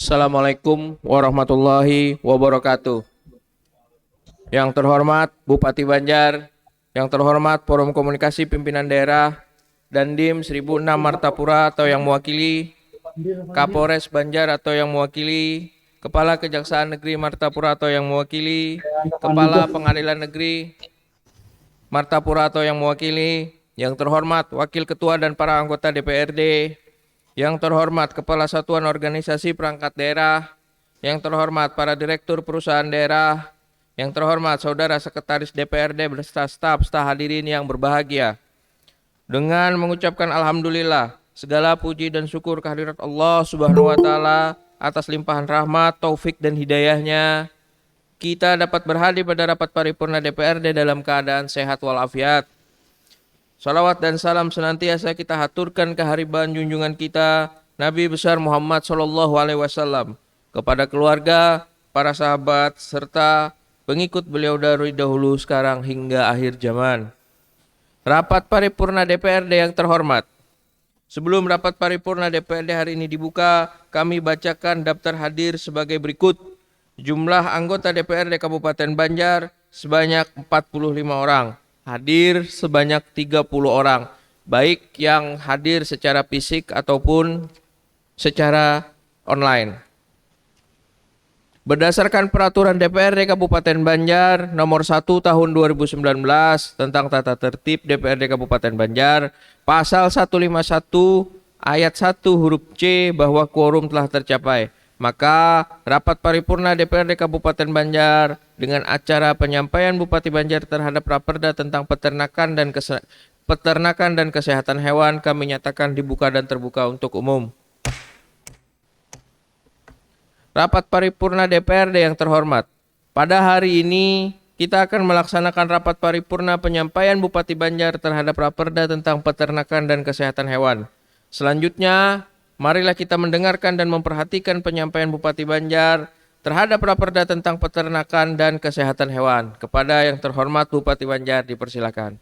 Assalamualaikum warahmatullahi wabarakatuh. Yang terhormat Bupati Banjar, yang terhormat Forum Komunikasi Pimpinan Daerah, Dandim 1006 Martapura atau yang mewakili, Kapolres Banjar atau yang mewakili, Kepala Kejaksaan Negeri Martapura atau yang mewakili, Kepala Pengadilan Negeri Martapura atau yang mewakili, yang terhormat Wakil Ketua dan para anggota DPRD, yang terhormat Kepala Satuan Organisasi Perangkat Daerah, yang terhormat para Direktur Perusahaan Daerah, yang terhormat Saudara Sekretaris DPRD beserta staf hadirin yang berbahagia. Dengan mengucapkan Alhamdulillah, segala puji dan syukur kehadirat Allah Subhanahu wa Ta'ala atas limpahan rahmat, taufik dan hidayahnya, kita dapat berhadir pada rapat paripurna DPRD dalam keadaan sehat walafiat. Salawat dan salam senantiasa kita haturkan kehariban junjungan kita Nabi besar Muhammad SAW kepada keluarga, para sahabat, serta pengikut beliau dari dahulu sekarang hingga akhir zaman. Rapat paripurna DPRD yang terhormat, sebelum rapat paripurna DPRD hari ini dibuka, kami bacakan daftar hadir sebagai berikut. Jumlah anggota DPRD Kabupaten Banjar sebanyak 45 orang. Hadir sebanyak 30 orang, baik yang hadir secara fisik ataupun secara online. Berdasarkan peraturan DPRD Kabupaten Banjar nomor 1 tahun 2019 tentang tata tertib DPRD Kabupaten Banjar, pasal 151 ayat 1 huruf C bahwa quorum telah tercapai. Maka rapat paripurna DPRD Kabupaten Banjar dengan acara penyampaian Bupati Banjar terhadap Raperda tentang peternakan dan kesehatan hewan kami nyatakan dibuka dan terbuka untuk umum. Rapat paripurna DPRD yang terhormat, pada hari ini kita akan melaksanakan rapat paripurna penyampaian Bupati Banjar terhadap Raperda tentang peternakan dan kesehatan hewan. Selanjutnya, marilah kita mendengarkan dan memperhatikan penyampaian Bupati Banjar terhadap Raperda tentang peternakan dan kesehatan hewan. Kepada yang terhormat Bupati Banjar, dipersilakan.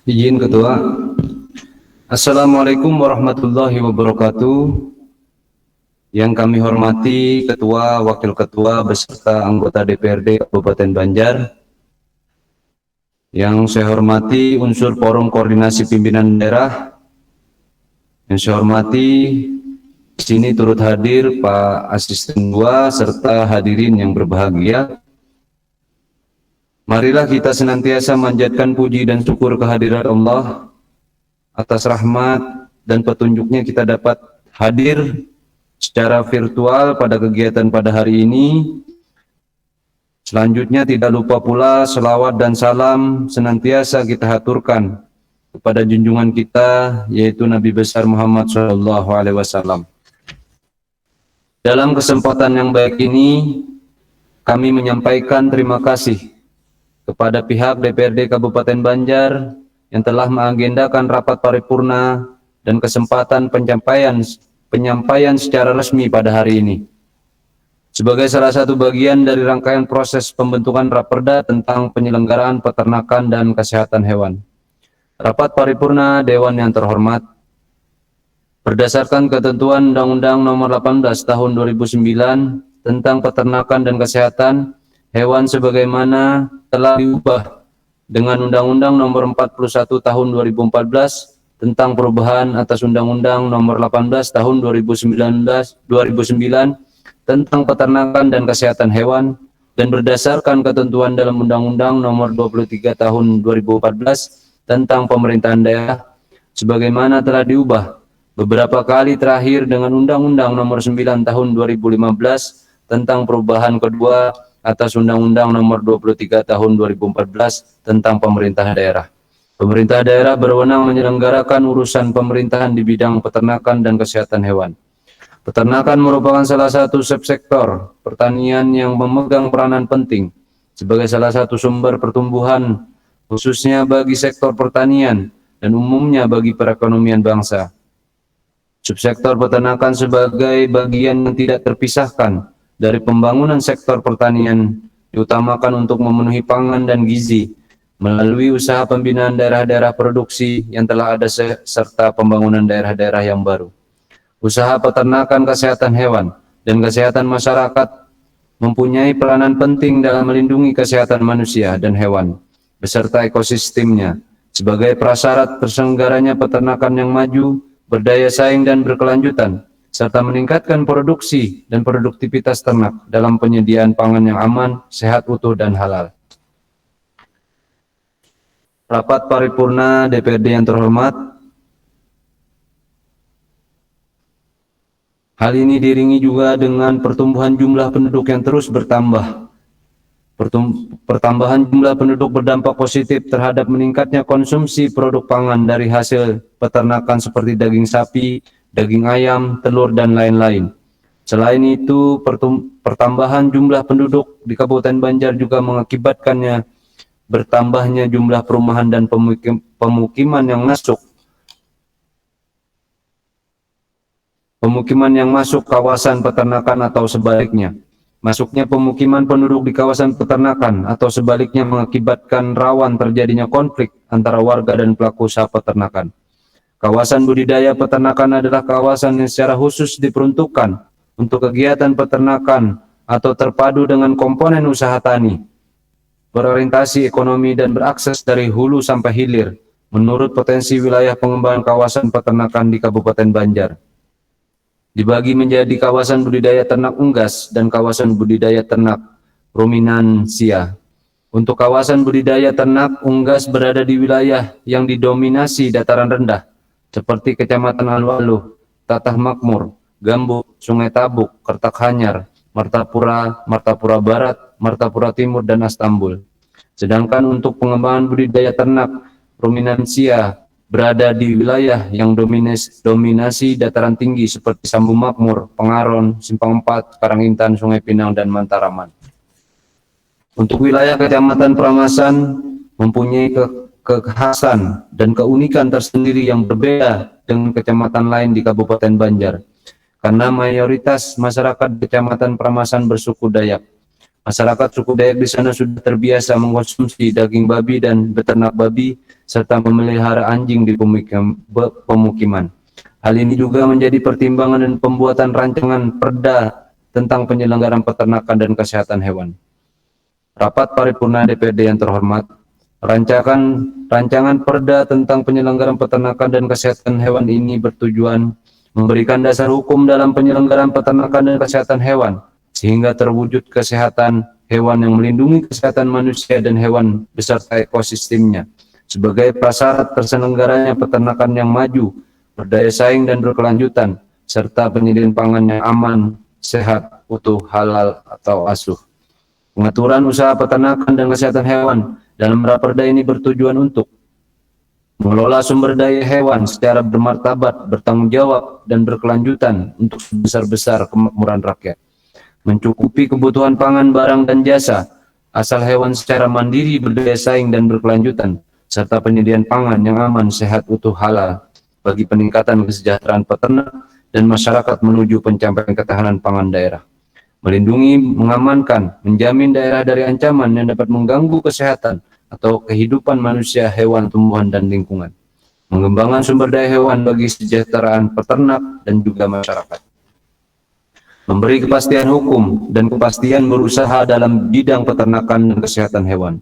Izin Ketua. Assalamualaikum warahmatullahi wabarakatuh. Yang kami hormati Ketua, Wakil Ketua, beserta anggota DPRD Kabupaten Banjar. Yang saya hormati unsur Forum Koordinasi Pimpinan Daerah. Yang saya hormati di sini turut hadir Pak Asisten 2 serta hadirin yang berbahagia. Marilah kita senantiasa manjatkan puji dan syukur kehadirat Allah atas rahmat dan petunjuknya kita dapat hadir secara virtual pada kegiatan pada hari ini. Selanjutnya tidak lupa pula selawat dan salam senantiasa kita haturkan kepada junjungan kita, yaitu Nabi besar Muhammad SAW. Dalam kesempatan yang baik ini, kami menyampaikan terima kasih kepada pihak DPRD Kabupaten Banjar yang telah mengagendakan rapat paripurna dan kesempatan penyampaian secara resmi pada hari ini. Sebagai salah satu bagian dari rangkaian proses pembentukan Raperda tentang penyelenggaraan peternakan dan kesehatan hewan. Rapat paripurna Dewan yang terhormat, berdasarkan ketentuan Undang-Undang Nomor 18 Tahun 2009 tentang peternakan dan kesehatan hewan sebagaimana telah diubah dengan Undang-Undang Nomor 41 Tahun 2014 tentang perubahan atas Undang-Undang Nomor 18 Tahun 2009 tentang peternakan dan kesehatan hewan, dan berdasarkan ketentuan dalam Undang-Undang Nomor 23 Tahun 2014 tentang pemerintahan daerah sebagaimana telah diubah beberapa kali terakhir dengan Undang-Undang Nomor 9 Tahun 2015 tentang perubahan kedua atas Undang-Undang Nomor 23 Tahun 2014 tentang pemerintahan daerah. Pemerintah daerah berwenang menyelenggarakan urusan pemerintahan di bidang peternakan dan kesehatan hewan. Peternakan merupakan salah satu subsektor pertanian yang memegang peranan penting sebagai salah satu sumber pertumbuhan, khususnya bagi sektor pertanian dan umumnya bagi perekonomian bangsa. Subsektor peternakan sebagai bagian yang tidak terpisahkan dari pembangunan sektor pertanian diutamakan untuk memenuhi pangan dan gizi melalui usaha pembinaan daerah-daerah produksi yang telah ada serta pembangunan daerah-daerah yang baru. Usaha peternakan kesehatan hewan dan kesehatan masyarakat mempunyai peranan penting dalam melindungi kesehatan manusia dan hewan beserta ekosistemnya sebagai prasyarat terselenggaranya peternakan yang maju, berdaya saing dan berkelanjutan, serta meningkatkan produksi dan produktivitas ternak dalam penyediaan pangan yang aman, sehat, utuh, dan halal. Rapat paripurna DPRD yang terhormat, hal ini diiringi juga dengan pertumbuhan jumlah penduduk yang terus bertambah. Pertambahan jumlah penduduk berdampak positif terhadap meningkatnya konsumsi produk pangan dari hasil peternakan seperti daging sapi, daging ayam, telur, dan lain-lain. Selain itu, pertambahan jumlah penduduk di Kabupaten Banjar juga mengakibatkannya bertambahnya jumlah perumahan dan pemukiman yang masuk kawasan peternakan atau sebaliknya. Masuknya pemukiman penduduk di kawasan peternakan atau sebaliknya mengakibatkan rawan terjadinya konflik antara warga dan pelaku usaha peternakan. Kawasan budidaya peternakan adalah kawasan yang secara khusus diperuntukkan untuk kegiatan peternakan atau terpadu dengan komponen usaha tani, berorientasi ekonomi dan berakses dari hulu sampai hilir menurut potensi wilayah pengembangan kawasan peternakan di Kabupaten Banjar. Dibagi menjadi kawasan budidaya ternak unggas dan kawasan budidaya ternak ruminansia. Untuk kawasan budidaya ternak unggas berada di wilayah yang didominasi dataran rendah, seperti Kecamatan Alu-Alu, Tatah Makmur, Gambut, Sungai Tabuk, Kertakhanyar, Martapura, Martapura Barat, Martapura Timur, dan Astambul. Sedangkan untuk pengembangan budidaya ternak ruminansia berada di wilayah yang dominasi dataran tinggi seperti Sambu Makmur, Pengaron, Simpang 4, Karangintan, Sungai Pinang, dan Mataraman. Untuk wilayah Kecamatan Pramasan mempunyai kekhasan dan keunikan tersendiri yang berbeda dengan kecamatan lain di Kabupaten Banjar, karena mayoritas masyarakat Kecamatan Pramasan bersuku Dayak. Masyarakat suku Dayak di sana sudah terbiasa mengkonsumsi daging babi dan beternak babi, serta memelihara anjing di pemukiman. Hal ini juga menjadi pertimbangan dan pembuatan rancangan perda tentang penyelenggaraan peternakan dan kesehatan hewan. Rapat Paripurna DPRD yang terhormat, rancangan perda tentang penyelenggaraan peternakan dan kesehatan hewan ini bertujuan memberikan dasar hukum dalam penyelenggaraan peternakan dan kesehatan hewan, sehingga terwujud kesehatan hewan yang melindungi kesehatan manusia dan hewan beserta ekosistemnya, sebagai prasyarat terselenggaranya peternakan yang maju, berdaya saing dan berkelanjutan, serta penyediaan pangan yang aman, sehat, utuh, halal atau asuh. Pengaturan usaha peternakan dan kesehatan hewan dalam raperda ini bertujuan untuk mengelola sumber daya hewan secara bermartabat, bertanggung jawab, dan berkelanjutan untuk sebesar-besar kemakmuran rakyat, mencukupi kebutuhan pangan, barang, dan jasa asal hewan secara mandiri, berdaya saing, dan berkelanjutan, serta penyediaan pangan yang aman, sehat, utuh, halal bagi peningkatan kesejahteraan peternak dan masyarakat menuju pencapaian ketahanan pangan daerah, melindungi, mengamankan, menjamin daerah dari ancaman yang dapat mengganggu kesehatan atau kehidupan manusia, hewan, tumbuhan, dan lingkungan, mengembangkan sumber daya hewan bagi kesejahteraan peternak dan juga masyarakat, memberi kepastian hukum dan kepastian berusaha dalam bidang peternakan dan kesehatan hewan.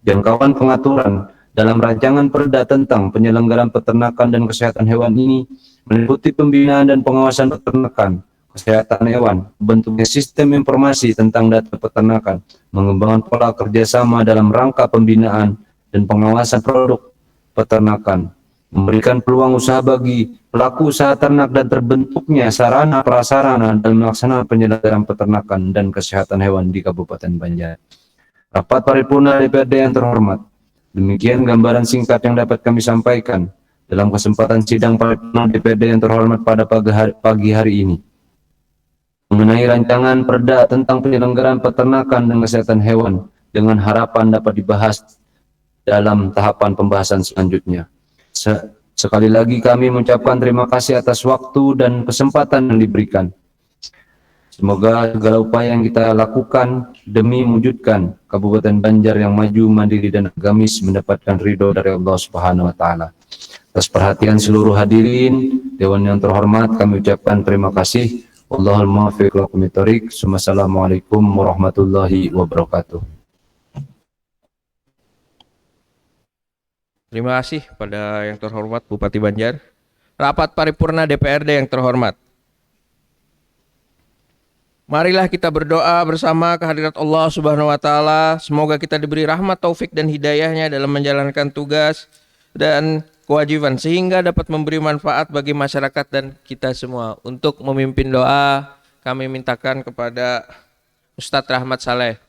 Jangkauan pengaturan dalam rancangan perda tentang penyelenggaraan peternakan dan kesehatan hewan ini meliputi pembinaan dan pengawasan peternakan, kesehatan hewan, bentuknya sistem informasi tentang data peternakan, mengembangkan pola kerjasama dalam rangka pembinaan dan pengawasan produk peternakan, memberikan peluang usaha bagi pelaku usaha ternak dan terbentuknya sarana prasarana dalam melaksanakan penyelenggaraan peternakan dan kesehatan hewan di Kabupaten Banjar. Rapat Paripurna DPRD yang terhormat, demikian gambaran singkat yang dapat kami sampaikan dalam kesempatan sidang Paripurna DPRD yang terhormat pada pagi hari ini mengenai rancangan perda tentang penyelenggaraan peternakan dan kesehatan hewan, dengan harapan dapat dibahas dalam tahapan pembahasan selanjutnya. Sekali lagi kami mengucapkan terima kasih atas waktu dan kesempatan yang diberikan. Semoga segala upaya yang kita lakukan demi mewujudkan Kabupaten Banjar yang maju, mandiri, dan agamis mendapatkan ridho dari Allah Subhanahu wa Ta'ala. Atas perhatian seluruh hadirin Dewan yang terhormat, kami ucapkan terima kasih. Wallahul muwaffiq ila aqwamit thoriq. Wassalamualaikum warahmatullahi wabarakatuh. Terima kasih pada yang terhormat Bupati Banjar. Rapat Paripurna DPRD yang terhormat, marilah kita berdoa bersama kehadirat Allah Subhanahu wa Ta'ala. Semoga kita diberi rahmat, taufik, dan hidayahnya dalam menjalankan tugas dan kewajiban, sehingga dapat memberi manfaat bagi masyarakat dan kita semua. Untuk memimpin doa, kami mintakan kepada Ustadz Rahmat Saleh.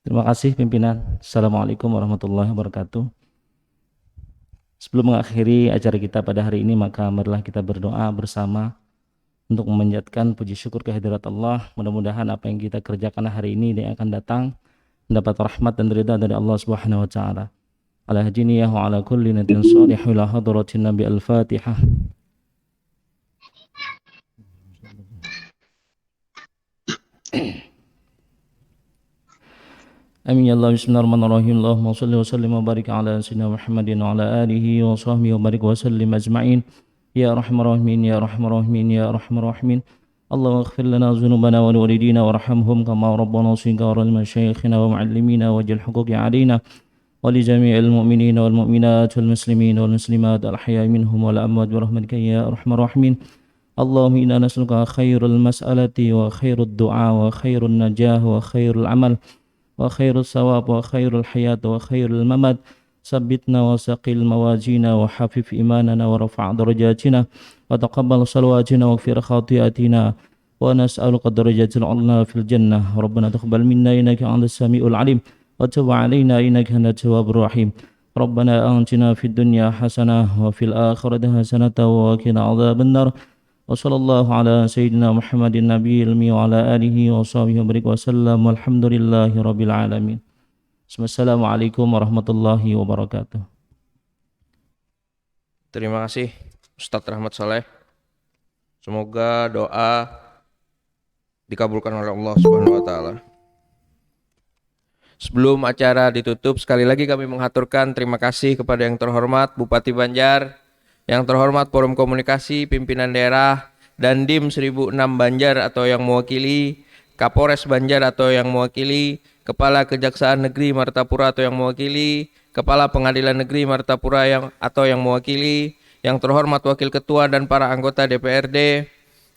Terima kasih pimpinan. Assalamualaikum warahmatullahi wabarakatuh. Sebelum mengakhiri acara kita pada hari ini, maka marilah kita berdoa bersama untuk memanjatkan puji syukur kehadirat Allah. Mudah-mudahan apa yang kita kerjakan hari ini dan yang akan datang mendapat rahmat dan ridha dari Allah Subhanahu wa Ta'ala. Ala hajiniyah wa ala kulli natin salih ila hadratin Nabi Al-Fatihah. Amin ya Allah. Bismillahirrahmanirrahim. Allahumma salli wa sallim wa barik ala sayyidina Muhammadin wa ala alihi wa sahbihi wa barik wa sallim ajma'in. Ya Rahman Rahimin, Ya Rahman Rahimin, Ya Rahman Rahimin. Allahumma ighfir lana dhunubana wa liwalidina warhamhum kama rabbana shighara li masyayikhina wa muallimina waj'al huquqi alaina wa li jami'il mu'minina wal mu'minat wal muslimina wal muslimat al ahya'i minhum wal amwat bi rahmatika ya Rahman Rahimin. Allahumma inna nas'aluka khairul mas'alati wa khairud du'a wa khairun najah wa khairul amal وخير الثواب وخير الحياة وخير الممات. ثبتنا وثقل موازينا وحفف إيماننا ورفع درجاتنا وتقبل صلواتنا واغفر خطيئاتنا ونسألك الدرجات العلى في الجنة. ربنا تقبل منا إنك أنت السميع العليم وتب علينا إنك أنت التواب الرحيم. ربنا آتنا في الدنيا حسنة وفي الآخرة حسنة وقنا عذاب النار. وصلى الله على سيدنا محمد النبي الأمي وعلى آله وصحبه وسلم والحمد لله رب العالمين. Assalamualaikum warahmatullahi wabarakatuh. Terima kasih Ustadz Rahmat Saleh. Semoga doa dikabulkan oleh Allah Subhanahu wa taala. Sebelum acara ditutup, sekali lagi kami mengaturkan terima kasih kepada yang terhormat Bupati Banjar, yang terhormat Forum Komunikasi Pimpinan Daerah, Dandim 1006 Banjar atau yang mewakili, Kapolres Banjar atau yang mewakili, Kepala Kejaksaan Negeri Martapura atau yang mewakili, Kepala Pengadilan Negeri Martapura atau yang mewakili, yang terhormat Wakil Ketua dan para anggota DPRD,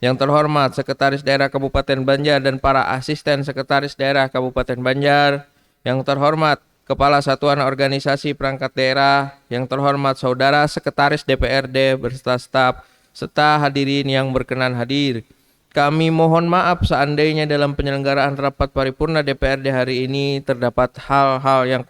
yang terhormat Sekretaris Daerah Kabupaten Banjar dan para asisten Sekretaris Daerah Kabupaten Banjar, yang terhormat Kepala Satuan Organisasi Perangkat Daerah, yang terhormat Saudara Sekretaris DPRD beserta staf, serta hadirin yang berkenan hadir. Kami mohon maaf seandainya dalam penyelenggaraan rapat paripurna DPRD hari ini terdapat hal-hal yang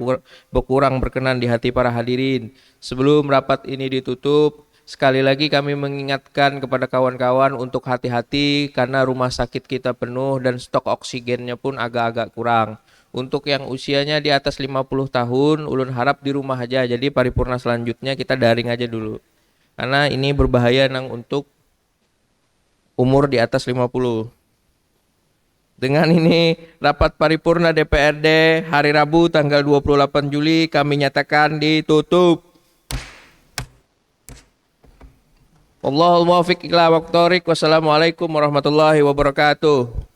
kurang berkenan di hati para hadirin. Sebelum rapat ini ditutup, sekali lagi kami mengingatkan kepada kawan-kawan untuk hati-hati karena rumah sakit kita penuh dan stok oksigennya pun agak-agak kurang. Untuk yang usianya di atas 50 tahun, ulun harap di rumah aja. Jadi paripurna selanjutnya kita daring aja dulu. Karena ini berbahaya untuk umur di atas 50. Dengan ini rapat paripurna DPRD hari Rabu tanggal 28 Juli kami nyatakan ditutup. Wallahul muwaffiq ila aqthoriq. Wassalamualaikum warahmatullahi wabarakatuh.